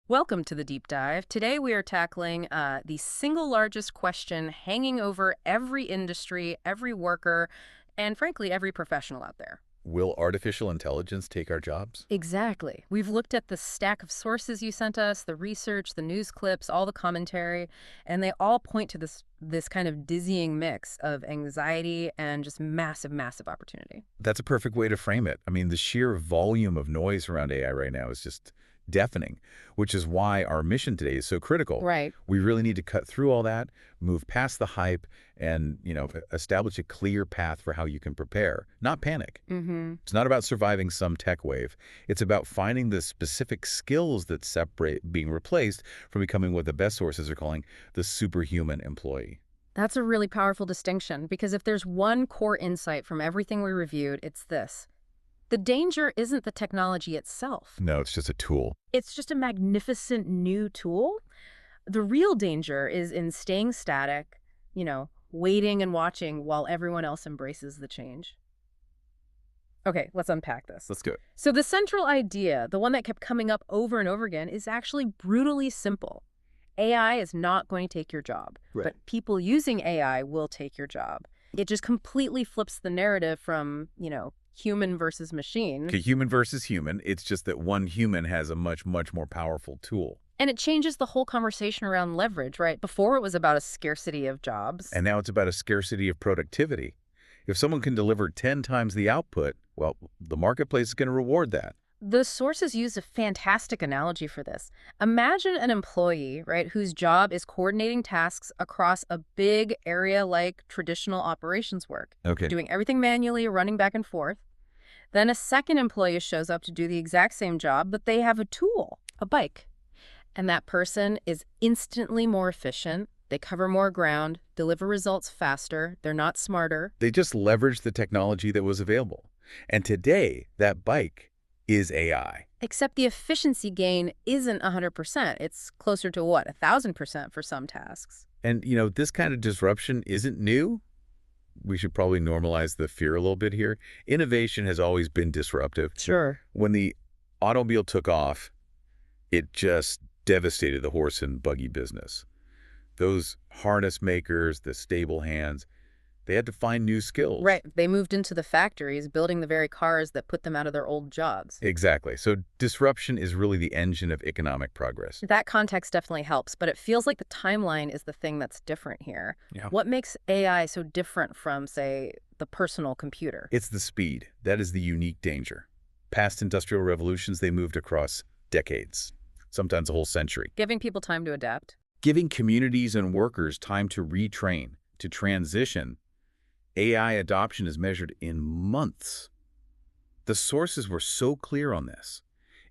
Welcome to the deep dive. Today we are tackling the single largest question hanging over every industry, every worker, and frankly, every professional out there. Will artificial intelligence take our jobs? Exactly. We've looked at the stack of sources you sent us, the research, the news clips, all the commentary, and they all point to this kind of dizzying mix of anxiety and just massive, massive opportunity. That's a perfect way to frame it. I mean, the sheer volume of noise around AI right now is just deafening, which is why our mission today is so critical. Right. We really need to cut through all that, move past the hype, and, establish a clear path for how you can prepare, not panic. Mm-hmm. It's not about surviving some tech wave. It's about finding the specific skills that separate being replaced from becoming what the best sources are calling the superhuman employee. That's a really powerful distinction because if there's one core insight from everything we reviewed, it's this. The danger isn't the technology itself. No, it's just a tool. It's just a magnificent new tool. The real danger is in staying static, waiting and watching while everyone else embraces the change. Okay, let's unpack this. Let's do it. So the central idea, the one that kept coming up over and over again, is actually brutally simple. AI is not going to take your job, Right. but people using AI will take your job. It just completely flips the narrative from, human versus machine. Okay, human versus human. It's just that one human has a much, much more powerful tool. And it changes the whole conversation around leverage, right? Before it was about a scarcity of jobs. And now it's about a scarcity of productivity. If someone can deliver 10 times the output, well, the marketplace is going to reward that. The sources use a fantastic analogy for this. Imagine an employee, right, whose job is coordinating tasks across a big area like traditional operations work, Okay. doing everything manually, running back and forth. Then a second employee shows up to do the exact same job, but they have a tool, a bike. And that person is instantly more efficient. They cover more ground, deliver results faster. They're not smarter. They just leveraged the technology that was available. And today, that bike is AI. Except the efficiency gain isn't 100%. It's closer to what, 1,000% for some tasks. And, this kind of disruption isn't new. We should probably normalize the fear a little bit here. Innovation has always been disruptive. Sure. When the automobile took off, it just devastated the horse and buggy business. Those harness makers, the stable hands, they had to find new skills. Right. They moved into the factories, building the very cars that put them out of their old jobs. Exactly. So disruption is really the engine of economic progress. That context definitely helps, but it feels like the timeline is the thing that's different here. Yeah. What makes AI so different from, say, the personal computer? It's the speed. That is the unique danger. Past industrial revolutions, they moved across decades, sometimes a whole century. Giving people time to adapt. Giving communities and workers time to retrain, to transition. AI adoption is measured in months. The sources were so clear on this.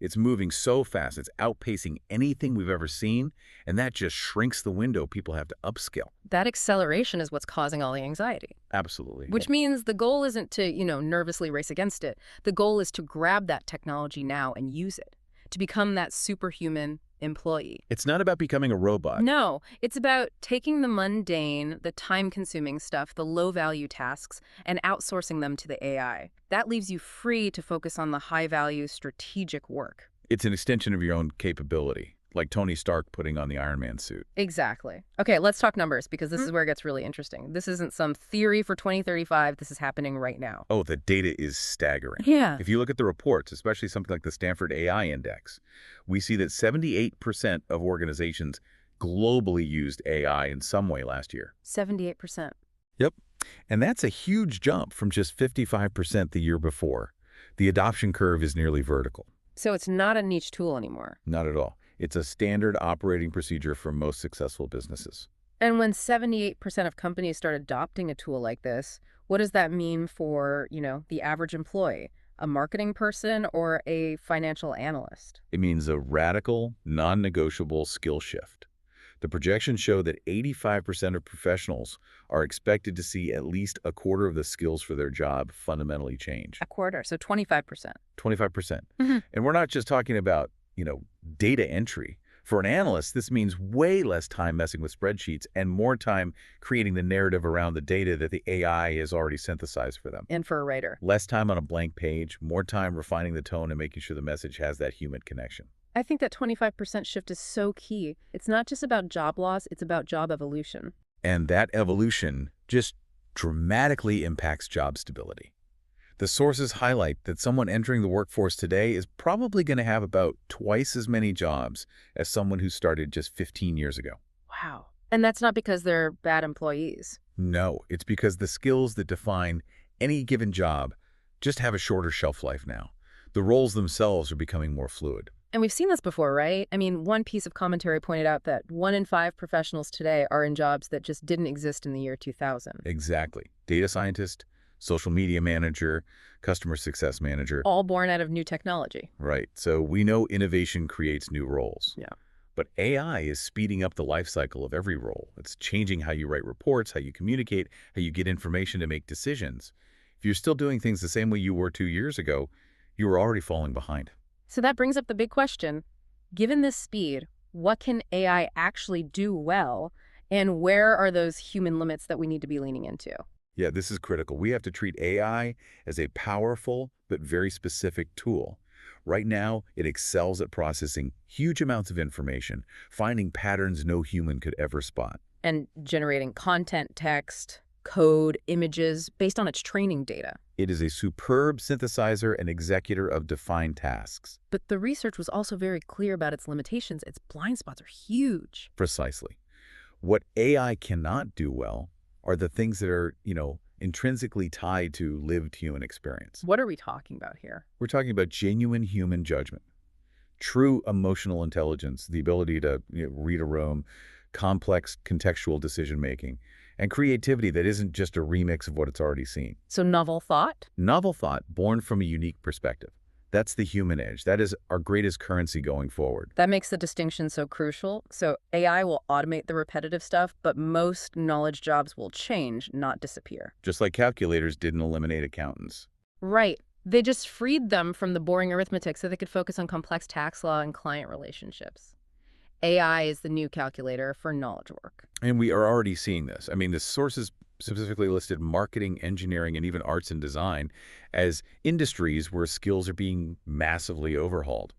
It's moving so fast, it's outpacing anything we've ever seen, and that just shrinks the window people have to upskill. That acceleration is what's causing all the anxiety. Absolutely. Which means the goal isn't to, nervously race against it. The goal is to grab that technology now and use it, to become that superhuman employee. It's not about becoming a robot. No, it's about taking the mundane, the time-consuming stuff, the low-value tasks, and outsourcing them to the AI. That leaves you free to focus on the high-value strategic work. It's an extension of your own capability, like Tony Stark putting on the Iron Man suit. Exactly. Okay, let's talk numbers because this is where it gets really interesting. This isn't some theory for 2035. This is happening right now. Oh, the data is staggering. Yeah. If you look at the reports, especially something like the Stanford AI Index, we see that 78% of organizations globally used AI in some way last year. 78%. Yep. And that's a huge jump from just 55% the year before. The adoption curve is nearly vertical. So it's not a niche tool anymore. Not at all. It's a standard operating procedure for most successful businesses. And when 78% of companies start adopting a tool like this, what does that mean for, the average employee? A marketing person or a financial analyst? It means a radical, non-negotiable skill shift. The projections show that 85% of professionals are expected to see at least a quarter of the skills for their job fundamentally change. A quarter, so 25%. 25%. Mhm. And we're not just talking about, data entry. For an analyst, this means way less time messing with spreadsheets and more time creating the narrative around the data that the AI has already synthesized for them. And for a writer. Less time on a blank page, more time refining the tone and making sure the message has that human connection. I think that 25% shift is so key. It's not just about job loss, it's about job evolution. And that evolution just dramatically impacts job stability. The sources highlight that someone entering the workforce today is probably going to have about twice as many jobs as someone who started just 15 years ago. Wow. And that's not because they're bad employees. No, it's because the skills that define any given job just have a shorter shelf life now. The roles themselves are becoming more fluid. And we've seen this before, right? I mean, one piece of commentary pointed out that 1 in 5 professionals today are in jobs that just didn't exist in the year 2000. Exactly. Data scientist, social media manager, customer success manager. All born out of new technology. Right. So we know innovation creates new roles. Yeah. But AI is speeding up the life cycle of every role. It's changing how you write reports, how you communicate, how you get information to make decisions. If you're still doing things the same way you were 2 years ago, you were already falling behind. So that brings up the big question. Given this speed, what can AI actually do well, and where are those human limits that we need to be leaning into? Yeah, this is critical. We have to treat AI as a powerful but very specific tool. Right now, it excels at processing huge amounts of information, finding patterns no human could ever spot. And generating content, text, code, images based on its training data. It is a superb synthesizer and executor of defined tasks. But the research was also very clear about its limitations. Its blind spots are huge. Precisely. What AI cannot do well are the things that are, intrinsically tied to lived human experience. What are we talking about here? We're talking about genuine human judgment, true emotional intelligence, the ability to read a room, complex contextual decision-making, and creativity that isn't just a remix of what it's already seen. So novel thought? Novel thought born from a unique perspective. That's the human edge. That is our greatest currency going forward. That makes the distinction so crucial. So AI will automate the repetitive stuff, but most knowledge jobs will change, not disappear. Just like calculators didn't eliminate accountants. Right. They just freed them from the boring arithmetic so they could focus on complex tax law and client relationships. AI is the new calculator for knowledge work. And we are already seeing this. I mean, the sources specifically listed marketing, engineering, and even arts and design as industries where skills are being massively overhauled.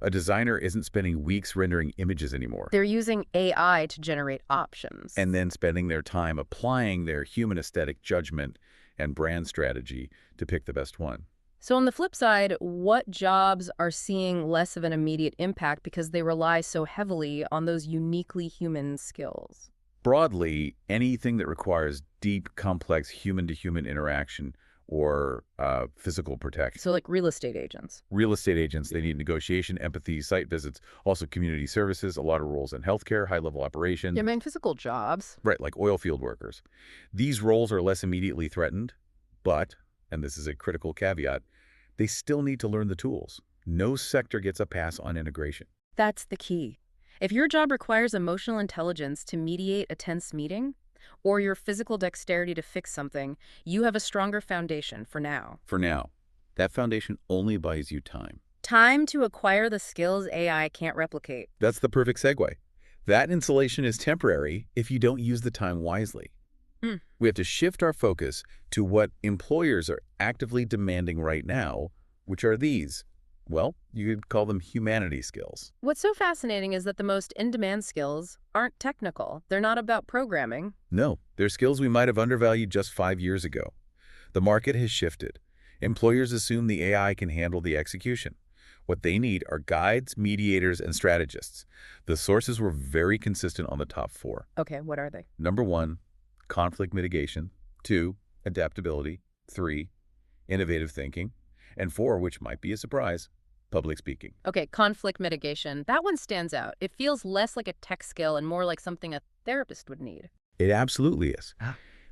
A designer isn't spending weeks rendering images anymore. They're using AI to generate options. And then spending their time applying their human aesthetic judgment and brand strategy to pick the best one. So on the flip side, what jobs are seeing less of an immediate impact because they rely so heavily on those uniquely human skills? Broadly, anything that requires deep, complex human-to-human interaction or physical protection. So like real estate agents. Real estate agents, they need negotiation, empathy, site visits, also community services, a lot of roles in healthcare, high-level operations. Yeah, I mean, physical jobs. Right, like oil field workers. These roles are less immediately threatened, but, and this is a critical caveat, they still need to learn the tools. No sector gets a pass on integration. That's the key. If your job requires emotional intelligence to mediate a tense meeting, or your physical dexterity to fix something, you have a stronger foundation for now. For now, that foundation only buys you time. Time to acquire the skills AI can't replicate. That's the perfect segue. That insulation is temporary if you don't use the time wisely. We have to shift our focus to what employers are actively demanding right now, which are these. Well, you could call them humanity skills. What's so fascinating is that the most in-demand skills aren't technical. They're not about programming. No, they're skills we might have undervalued just 5 years ago. The market has shifted. Employers assume the AI can handle the execution. What they need are guides, mediators, and strategists. The sources were very consistent on the top 4. Okay, what are they? Number 1, conflict mitigation. 2, adaptability. 3, innovative thinking. And 4, which might be a surprise, public speaking. Okay, conflict mitigation. That one stands out. It feels less like a tech skill and more like something a therapist would need. It absolutely is.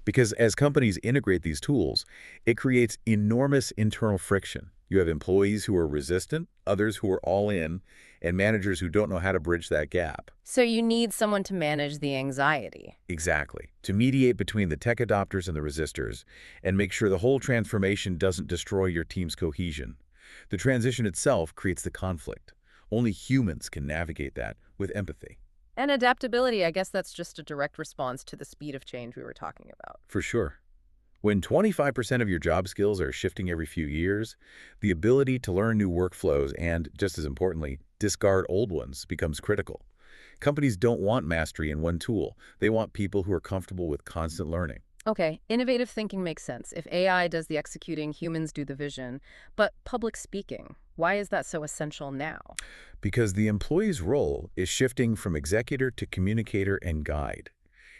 Because as companies integrate these tools, it creates enormous internal friction. You have employees who are resistant, others who are all in, and managers who don't know how to bridge that gap. So you need someone to manage the anxiety. Exactly. To mediate between the tech adopters and the resistors, and make sure the whole transformation doesn't destroy your team's cohesion. The transition itself creates the conflict. Only humans can navigate that with empathy. And adaptability, I guess that's just a direct response to the speed of change we were talking about. For sure. When 25% of your job skills are shifting every few years, the ability to learn new workflows and, just as importantly, discard old ones becomes critical. Companies don't want mastery in one tool. They want people who are comfortable with constant learning. Okay, innovative thinking makes sense. If AI does the executing, humans do the vision. But public speaking, why is that so essential now? Because the employee's role is shifting from executor to communicator and guide.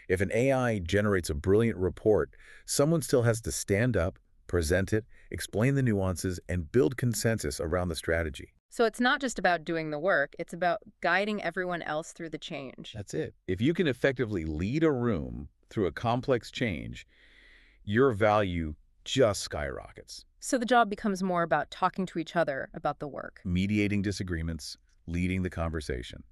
If an AI generates a brilliant report, someone still has to stand up, present it, explain the nuances, and build consensus around the strategy. So it's not just about doing the work, it's about guiding everyone else through the change. That's it. If you can effectively lead a room through a complex change, your value just skyrockets. So the job becomes more about talking to each other about the work. Mediating disagreements, leading the conversation.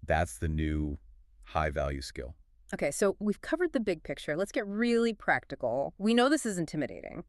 That's the new high-value skill. Okay, so we've covered the big picture. Let's get really practical. We know this is intimidating.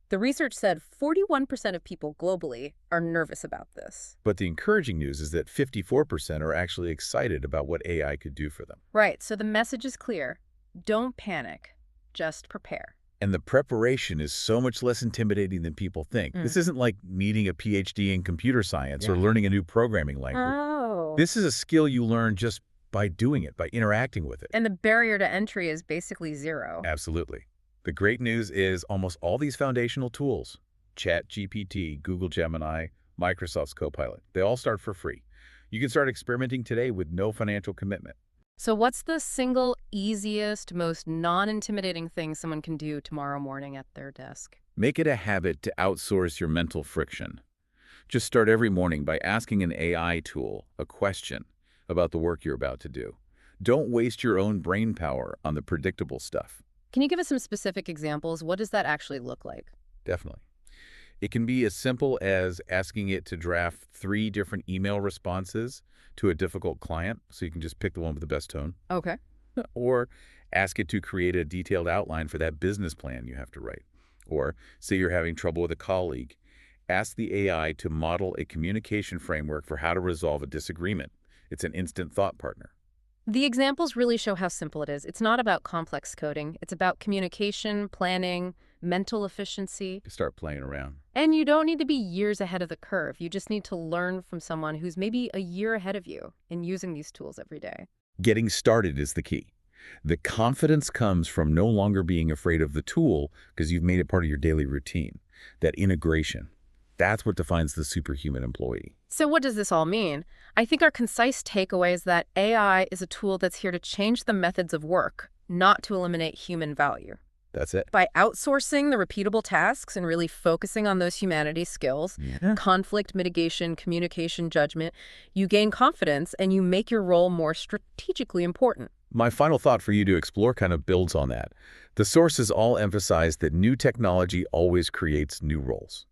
The research said 41% of people globally are nervous about this. But the encouraging news is that 54% are actually excited about what AI could do for them. Right, so the message is clear. Don't panic, just prepare. And the preparation is so much less intimidating than people think. This isn't like needing a PhD in computer science or learning a new programming language. Oh. This is a skill you learn just by doing it, by interacting with it. And the barrier to entry is basically zero. Absolutely. The great news is almost all these foundational tools, ChatGPT, Google Gemini, Microsoft's Copilot, they all start for free. You can start experimenting today with no financial commitment. So what's the single easiest, most non-intimidating thing someone can do tomorrow morning at their desk? Make it a habit to outsource your mental friction. Just start every morning by asking an AI tool a question about the work you're about to do. Don't waste your own brain power on the predictable stuff. Can you give us some specific examples? What does that actually look like? Definitely. It can be as simple as asking it to draft 3 different email responses to a difficult client, so you can just pick the one with the best tone. Okay. Or ask it to create a detailed outline for that business plan you have to write. Or say you're having trouble with a colleague. Ask the AI to model a communication framework for how to resolve a disagreement. It's an instant thought partner. The examples really show how simple it is. It's not about complex coding. It's about communication, planning, mental efficiency. Start playing around. And you don't need to be years ahead of the curve. You just need to learn from someone who's maybe a year ahead of you in using these tools every day. Getting started is the key. The confidence comes from no longer being afraid of the tool because you've made it part of your daily routine. That integration. That's what defines the superhuman employee. So what does this all mean? I think our concise takeaway is that AI is a tool that's here to change the methods of work, not to eliminate human value. That's it. By outsourcing the repeatable tasks and really focusing on those humanities skills, conflict mitigation, communication, judgment, you gain confidence and you make your role more strategically important. My final thought for you to explore kind of builds on that. The sources all emphasize that new technology always creates new roles.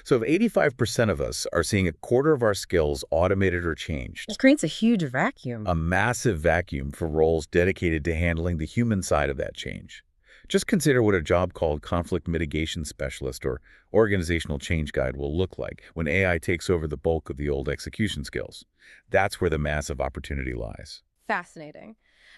So if 85% of us are seeing a quarter of our skills automated or changed, It creates a huge vacuum. a massive vacuum for roles dedicated to handling the human side of that change. Just consider what a job called conflict mitigation specialist or organizational change guide will look like when AI takes over the bulk of the old execution skills. That's where the massive opportunity lies. Fascinating.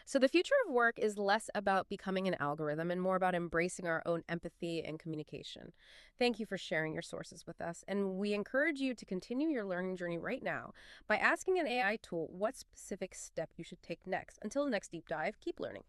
So the future of work is less about becoming an algorithm and more about embracing our own empathy and communication. Thank you for sharing your sources with us, and we encourage you to continue your learning journey right now by asking an AI tool what specific step you should take next. Until the next deep dive, keep learning.